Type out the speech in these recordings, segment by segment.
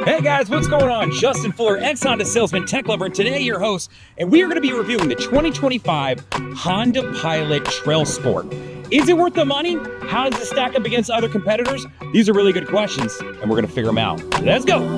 Hey guys, what's going on? Justin Fuller, ex-Honda salesman, tech lover, and today your host, and we are going to be reviewing the 2025 Honda Pilot TrailSport. Is it worth the money? How does it stack up against other competitors? These are really good questions, and we're going to figure them out. Let's go.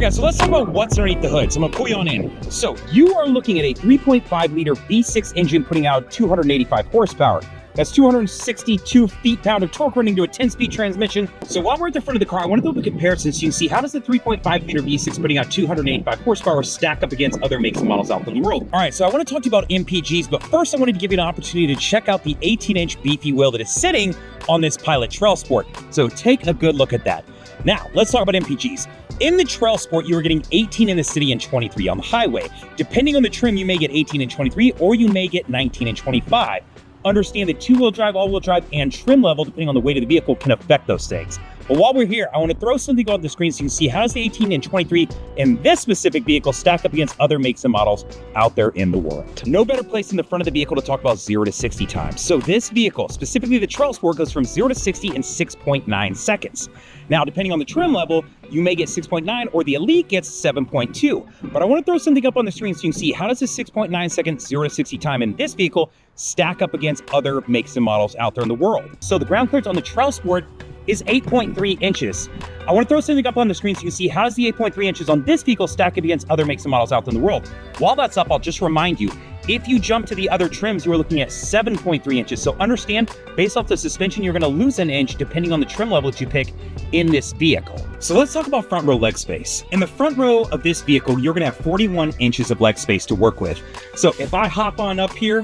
So let's talk about what's underneath the hood. So I'm gonna pull you on in. So you are looking at a 3.5 liter V6 engine putting out 285 horsepower. That's 262 feet-pound of torque running to a 10-speed transmission. So while we're at the front of the car, I want to do a comparison so you can see how does the 3.5 liter V6 putting out 285 horsepower stack up against other makes and models out in the world. All right, so I want to talk to you about MPGs, but first I wanted to give you an opportunity to check out the 18-inch beefy wheel that is sitting on this Pilot TrailSport. So take a good look at that. Now, let's talk about MPGs. In the TrailSport, you are getting 18 in the city and 23 on the highway. Depending on the trim, you may get 18 and 23, or you may get 19 and 25. Understand that two-wheel drive, all-wheel drive, and trim level, depending on the weight of the vehicle, can affect those things. But while we're here, I want to throw something on the screen so you can see how does the 18 and 23 in this specific vehicle stack up against other makes and models out there in the world. No better place in the front of the vehicle to talk about 0 to 60 times. So this vehicle, specifically the TrailSport, goes from 0 to 60 in 6.9 seconds. Now, depending on the trim level, you may get 6.9 or the Elite gets 7.2. But I want to throw something up on the screen so you can see how does the 6.9 second 0 to 60 time in this vehicle stack up against other makes and models out there in the world. So the ground clearance on the TrailSport is 8.3 inches. I want to throw something up on the screen so you can see how does the 8.3 inches on this vehicle stack up against other makes and models out there in the world. While that's up, I'll just remind you, if you jump to the other trims, you are looking at 7.3 inches. So understand, based off the suspension, you're going to lose an inch depending on the trim level that you pick in this vehicle. So let's talk about front row leg space. In the front row of this vehicle, you're going to have 41 inches of leg space to work with. So if I hop on up here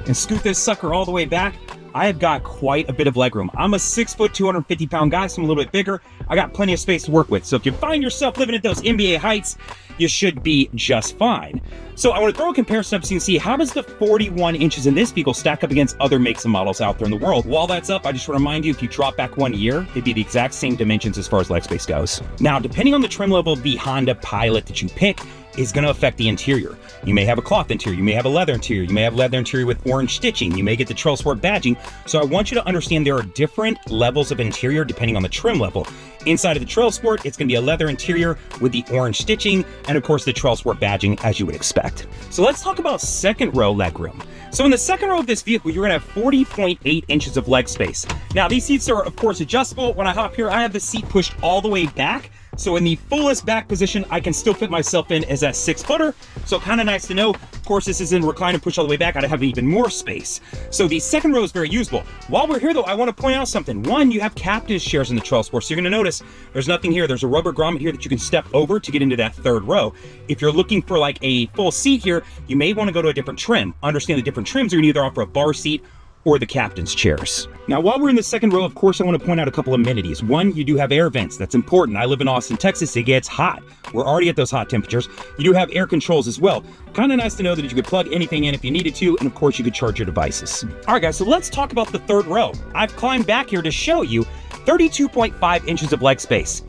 and scoot this sucker all the way back, I have got quite a bit of legroom. I'm a 6 foot, 250 pound guy, so I'm a little bit bigger. I got plenty of space to work with. So if you find yourself living at those NBA heights, you should be just fine. So I want to throw a comparison up so you can see how does the 41 inches in this vehicle stack up against other makes and models out there in the world. While that's up, I just want to remind you, if you drop back 1 year, it'd be the exact same dimensions as far as leg space goes. Now, depending on the trim level of the Honda Pilot that you pick, is going to affect the interior. You may have a cloth interior, you may have a leather interior, you may have leather interior with orange stitching, you may get the TrailSport badging. So I want you to understand there are different levels of interior depending on the trim level. Inside of the TrailSport, it's going to be a leather interior with the orange stitching and of course the TrailSport badging as you would expect. So let's talk about second row legroom. So in the second row of this vehicle, you're going to have 40.8 inches of leg space. Now these seats are of course adjustable. When I hop here, I have the seat pushed all the way back. So in the fullest back position, I can still fit myself in as that 6-footer. So kind of nice to know. Of course, this is in recline and push all the way back. I'd have even more space. So the second row is very usable. While we're here though, I want to point out something. One, you have captain's chairs in the TrailSport. So you're going to notice there's nothing here. There's a rubber grommet here that you can step over to get into that third row. If you're looking for like a full seat here, you may want to go to a different trim. Understand the different trims are going to either offer a bar seat or the captain's chairs. Now, while we're in the second row, of course, I want to point out a couple amenities. One, you do have air vents. That's important. I live in Austin, Texas. It gets hot. We're already at those hot temperatures. You do have air controls as well. Kind of nice to know that you could plug anything in if you needed to, and of course, you could charge your devices. All right, guys, so let's talk about the third row. I've climbed back here to show you 32.5 inches of leg space.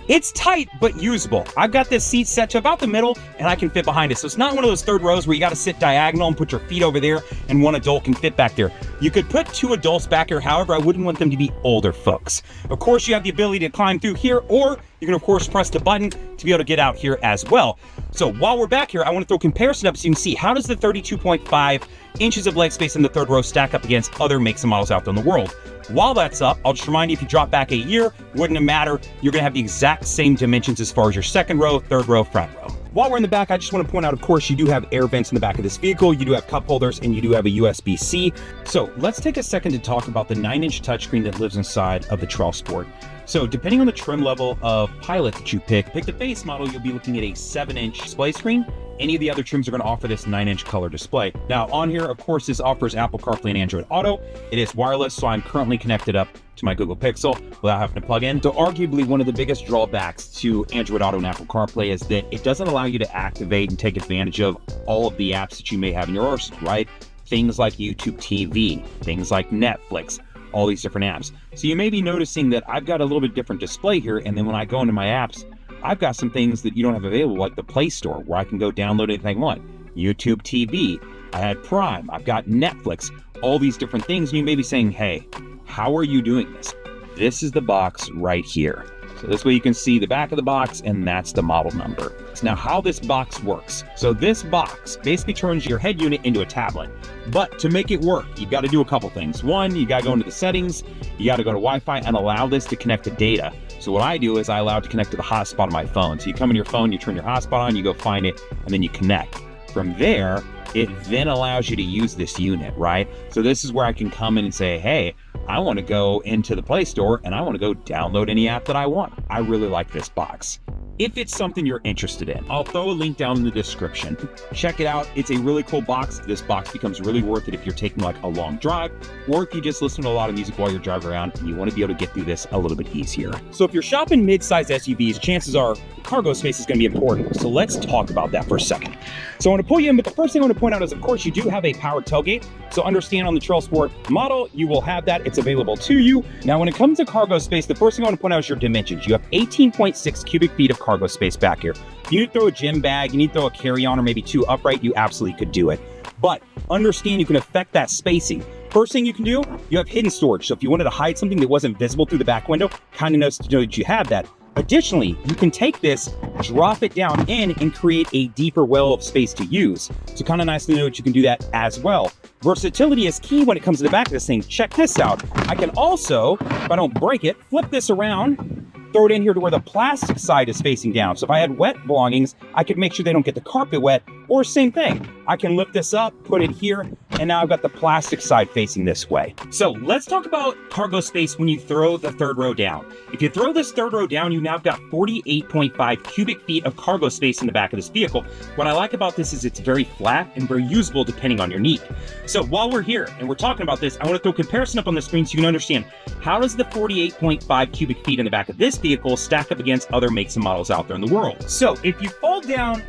It's tight, but usable. I've got this seat set to about the middle, and I can fit behind it. So it's not one of those third rows where you got to sit diagonal and put your feet over there, and one adult can fit back there. You could put two adults back here. However, I wouldn't want them to be older folks. Of course, you have the ability to climb through here, or you can, of course, press the button to be able to get out here as well. So while we're back here, I want to throw a comparison up so you can see how does the 32.5 inches of leg space in the third row stack up against other makes and models out there in the world. While that's up, I'll just remind you, if you drop back a year, wouldn't matter. You're going to have the exact same dimensions as far as your second row, third row, front row. While we're in the back, I just want to point out, of course, you do have air vents in the back of this vehicle. You do have cup holders, and you do have a USB-C. So let's take a second to talk about the 9-inch touchscreen that lives inside of the TrailSport. So depending on the trim level of Pilot that you pick the base model, you'll be looking at a 7-inch display screen. any of the other trims are going to offer this 9-inch color display. Now on here, of course, this offers Apple CarPlay and Android Auto. It is wireless, so I'm currently connected up to my Google Pixel without having to plug in. So arguably one of the biggest drawbacks to Android Auto and Apple CarPlay is that it doesn't allow you to activate and take advantage of all of the apps that you may have in your arsenal, right? Things like YouTube TV, things like Netflix, all these different apps. So you may be noticing that I've got a little bit different display here, and then when I go into my apps, I've got some things that you don't have available, like the Play Store, where I can go download anything I want. YouTube TV, I had Prime, I've got Netflix, all these different things. And you may be saying, hey, how are you doing this? This is the box right here. So this way you can see the back of the box, and that's the model number. Now how this box works. So this box basically turns your head unit into a tablet. But to make it work, you've got to do a couple things. One, you got to go into the settings, you got to go to Wi-Fi and allow this to connect to data. So what I do is I allow it to connect to the hotspot on my phone. So you come in your phone, you turn your hotspot on, you go find it, and then you connect. From there, it then allows you to use this unit, right? So this is where I can come in and say, hey, I want to go into the Play Store and I want to go download any app that I want. I really like this box. If it's something you're interested in, I'll throw a link down in the description. Check it out. It's a really cool box. This box becomes really worth it if you're taking like a long drive, or if you just listen to a lot of music while you're driving around and you want to be able to get through this a little bit easier. So if you're shopping mid-size SUVs, chances are cargo space is going to be important. So let's talk about that for a second. So I want to pull you in, but the first thing I want to point out is, of course, you do have a power tailgate. So understand on the TrailSport model, you will have that. It's available to you. Now, when it comes to cargo space, the first thing I want to point out is your dimensions. You have 18.6 cubic feet of cargo space back here. You need to throw a gym bag, you need to throw a carry-on or maybe two upright, you absolutely could do it. But understand you can affect that spacing. First thing you can do, you have hidden storage. So if you wanted to hide something that wasn't visible through the back window, kind of nice to know that you have that. Additionally, you can take this, drop it down in, and create a deeper well of space to use. So kind of nice to know that you can do that as well. Versatility is key when it comes to the back of this thing. Check this out. I can also, if I don't break it, flip this around, throw it in here to where the plastic side is facing down. So if I had wet belongings, I could make sure they don't get the carpet wet, or same thing. I can lift this up, put it here, and now I've got the plastic side facing this way. So let's talk about cargo space when you throw the third row down. If you throw this third row down, you now got 48.5 cubic feet of cargo space in the back of this vehicle. What I like about this is it's very flat and very usable depending on your need. So while we're here and we're talking about this, I want to throw a comparison up on the screen so you can understand how does the 48.5 cubic feet in the back of this vehicle stack up against other makes and models out there in the world. So if you fold down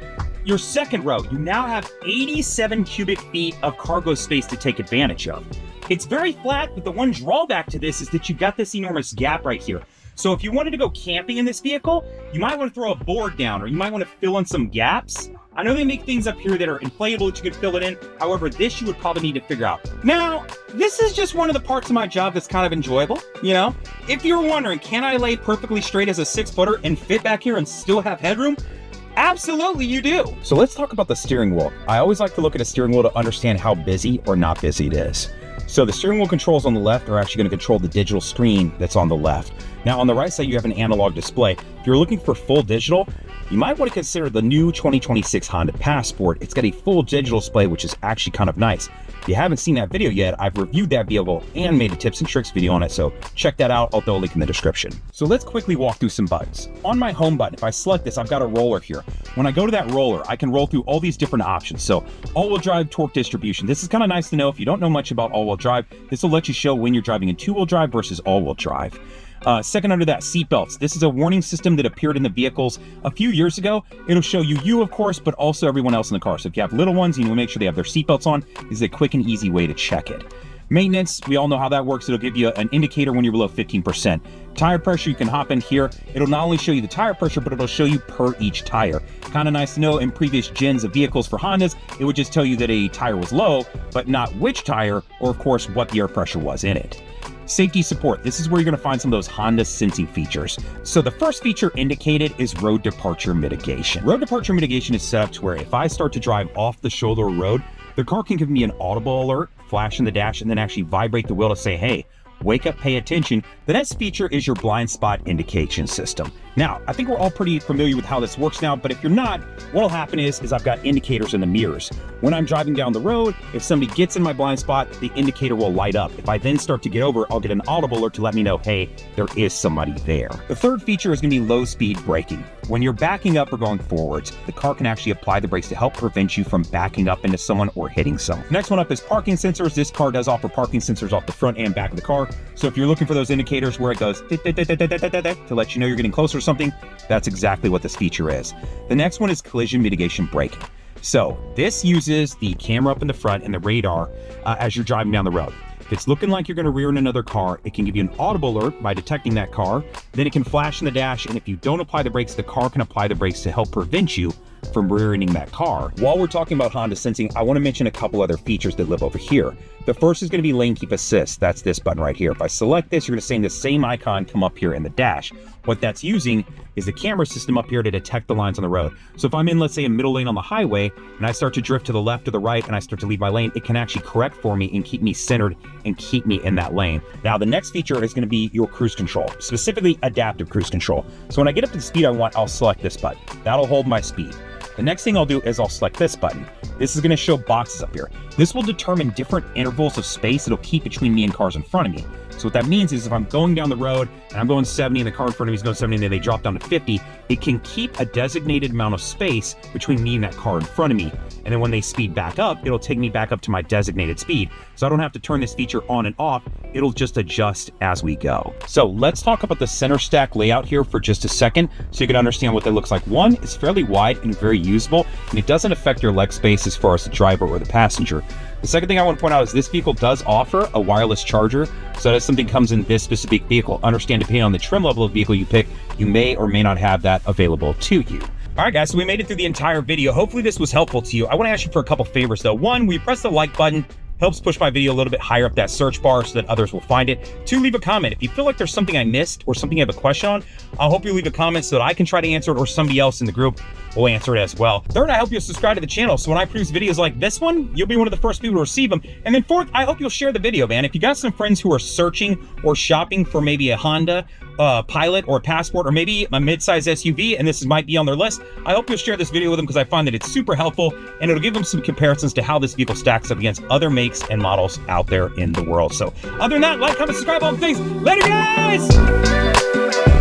your second row, you now have 87 cubic feet of cargo space to take advantage of. It's very flat, but the one drawback to this is that you've got this enormous gap right here. So if you wanted to go camping in this vehicle, you might want to throw a board down, or you might want to fill in some gaps. I know they make things up here that are inflatable that you can fill it in. However, this you would probably need to figure out. Now, this is just one of the parts of my job that's kind of enjoyable, you know? If you're wondering, can I lay perfectly straight as a 6-footer and fit back here and still have headroom? Absolutely, you do. So let's talk about the steering wheel. I always like to look at a steering wheel to understand how busy or not busy it is. So the steering wheel controls on the left are actually going to control the digital screen that's on the left. Now on the right side, you have an analog display. If you're looking for full digital, you might want to consider the new 2026 Honda Passport. It's got a full digital display, which is actually kind of nice. If you haven't seen that video yet, I've reviewed that vehicle and made a tips and tricks video on it, so check that out. I'll throw a link in the description. So let's quickly walk through some buttons. On my home button, if I select this, I've got a roller here. When I go to that roller, I can roll through all these different options. So all-wheel drive torque distribution. This is kind of nice to know if you don't know much about all-wheel drive. This will let you show when you're driving in two-wheel drive versus all-wheel drive. Second under that, seat belts. This is a warning system that appeared in the vehicles a few years ago. It'll show you, of course, but also everyone else in the car. So if you have little ones, you need to make sure they have their seat belts on. This is a quick and easy way to check it. Maintenance, we all know how that works. It'll give you an indicator when you're below 15%. Tire pressure, you can hop in here. It'll not only show you the tire pressure, but it'll show you per each tire. Kind of nice to know in previous gens of vehicles for Hondas, it would just tell you that a tire was low, but not which tire, or of course, what the air pressure was in it. Safety support. This is where you're going to find some of those Honda sensing features. So the first feature indicated is road departure mitigation. Road departure mitigation is set up to where if I start to drive off the shoulder road, the car can give me an audible alert, flash in the dash, and then actually vibrate the wheel to say, hey, wake up, pay attention. The next feature is your blind spot indication system. Now, I think we're all pretty familiar with how this works now, but if you're not, what'll happen is I've got indicators in the mirrors. When I'm driving down the road, if somebody gets in my blind spot, the indicator will light up. If I then start to get over, I'll get an audible alert to let me know, hey, there is somebody there. The third feature is gonna be low speed braking. When you're backing up or going forwards, the car can actually apply the brakes to help prevent you from backing up into someone or hitting someone. Next one up is parking sensors. This car does offer parking sensors off the front and back of the car. So if you're looking for those indicators where it goes to let you know you're getting closer to something, that's exactly what this feature is. The next one is collision mitigation braking. So this uses the camera up in the front and the radar as you're driving down the road. If it's looking like you're going to rear in another car, it can give you an audible alert by detecting that car. Then it can flash in the dash, and if you don't apply the brakes, the car can apply the brakes to help prevent you from rear-ending that car. While we're talking about Honda sensing, I want to mention a couple other features that live over here. The first is going to be lane keep assist. That's this button right here. If I select this, you're going to see the same icon come up here in the dash. What that's using is the camera system up here to detect the lines on the road. So if I'm in, let's say, a middle lane on the highway, and I start to drift to the left or the right, and I start to leave my lane, it can actually correct for me and keep me centered and keep me in that lane. Now, the next feature is going to be your cruise control, specifically adaptive cruise control. So when I get up to the speed I want, I'll select this button. That'll hold my speed. The next thing I'll do is I'll select this button. This is going to show boxes up here. This will determine different intervals of space it'll keep between me and cars in front of me. So what that means is if I'm going down the road and I'm going 70 and the car in front of me is going 70 and then they drop down to 50, it can keep a designated amount of space between me and that car in front of me. And then when they speed back up, it'll take me back up to my designated speed. So I don't have to turn this feature on and off. It'll just adjust as we go. So let's talk about the center stack layout here for just a second so you can understand what that looks like. One, it's fairly wide and very usable, and it doesn't affect your leg space as far as the driver or the passenger. The second thing I want to point out is this vehicle does offer a wireless charger, so that if something comes in this specific vehicle, understand depending on the trim level of vehicle you pick, you may or may not have that available to you. All right, guys, so we made it through the entire video. Hopefully this was helpful to you. I want to ask you for a couple favors, though. One, will you press the like button? Helps push my video a little bit higher up that search bar so that others will find it. Two, leave a comment. If you feel like there's something I missed or something you have a question on, I hope you leave a comment so that I can try to answer it or somebody else in the group will answer it as well. Third, I hope you'll subscribe to the channel so when I produce videos like this one, you'll be one of the first people to receive them. And then fourth, I hope you'll share the video, man. If you got some friends who are searching or shopping for maybe a Honda Pilot or a Passport or maybe a midsize SUV and this might be on their list, I hope you'll share this video with them because I find that it's super helpful and it'll give them some comparisons to how this vehicle stacks up against other makes and models out there in the world. So other than that, like, comment, subscribe, all the things. Later, guys!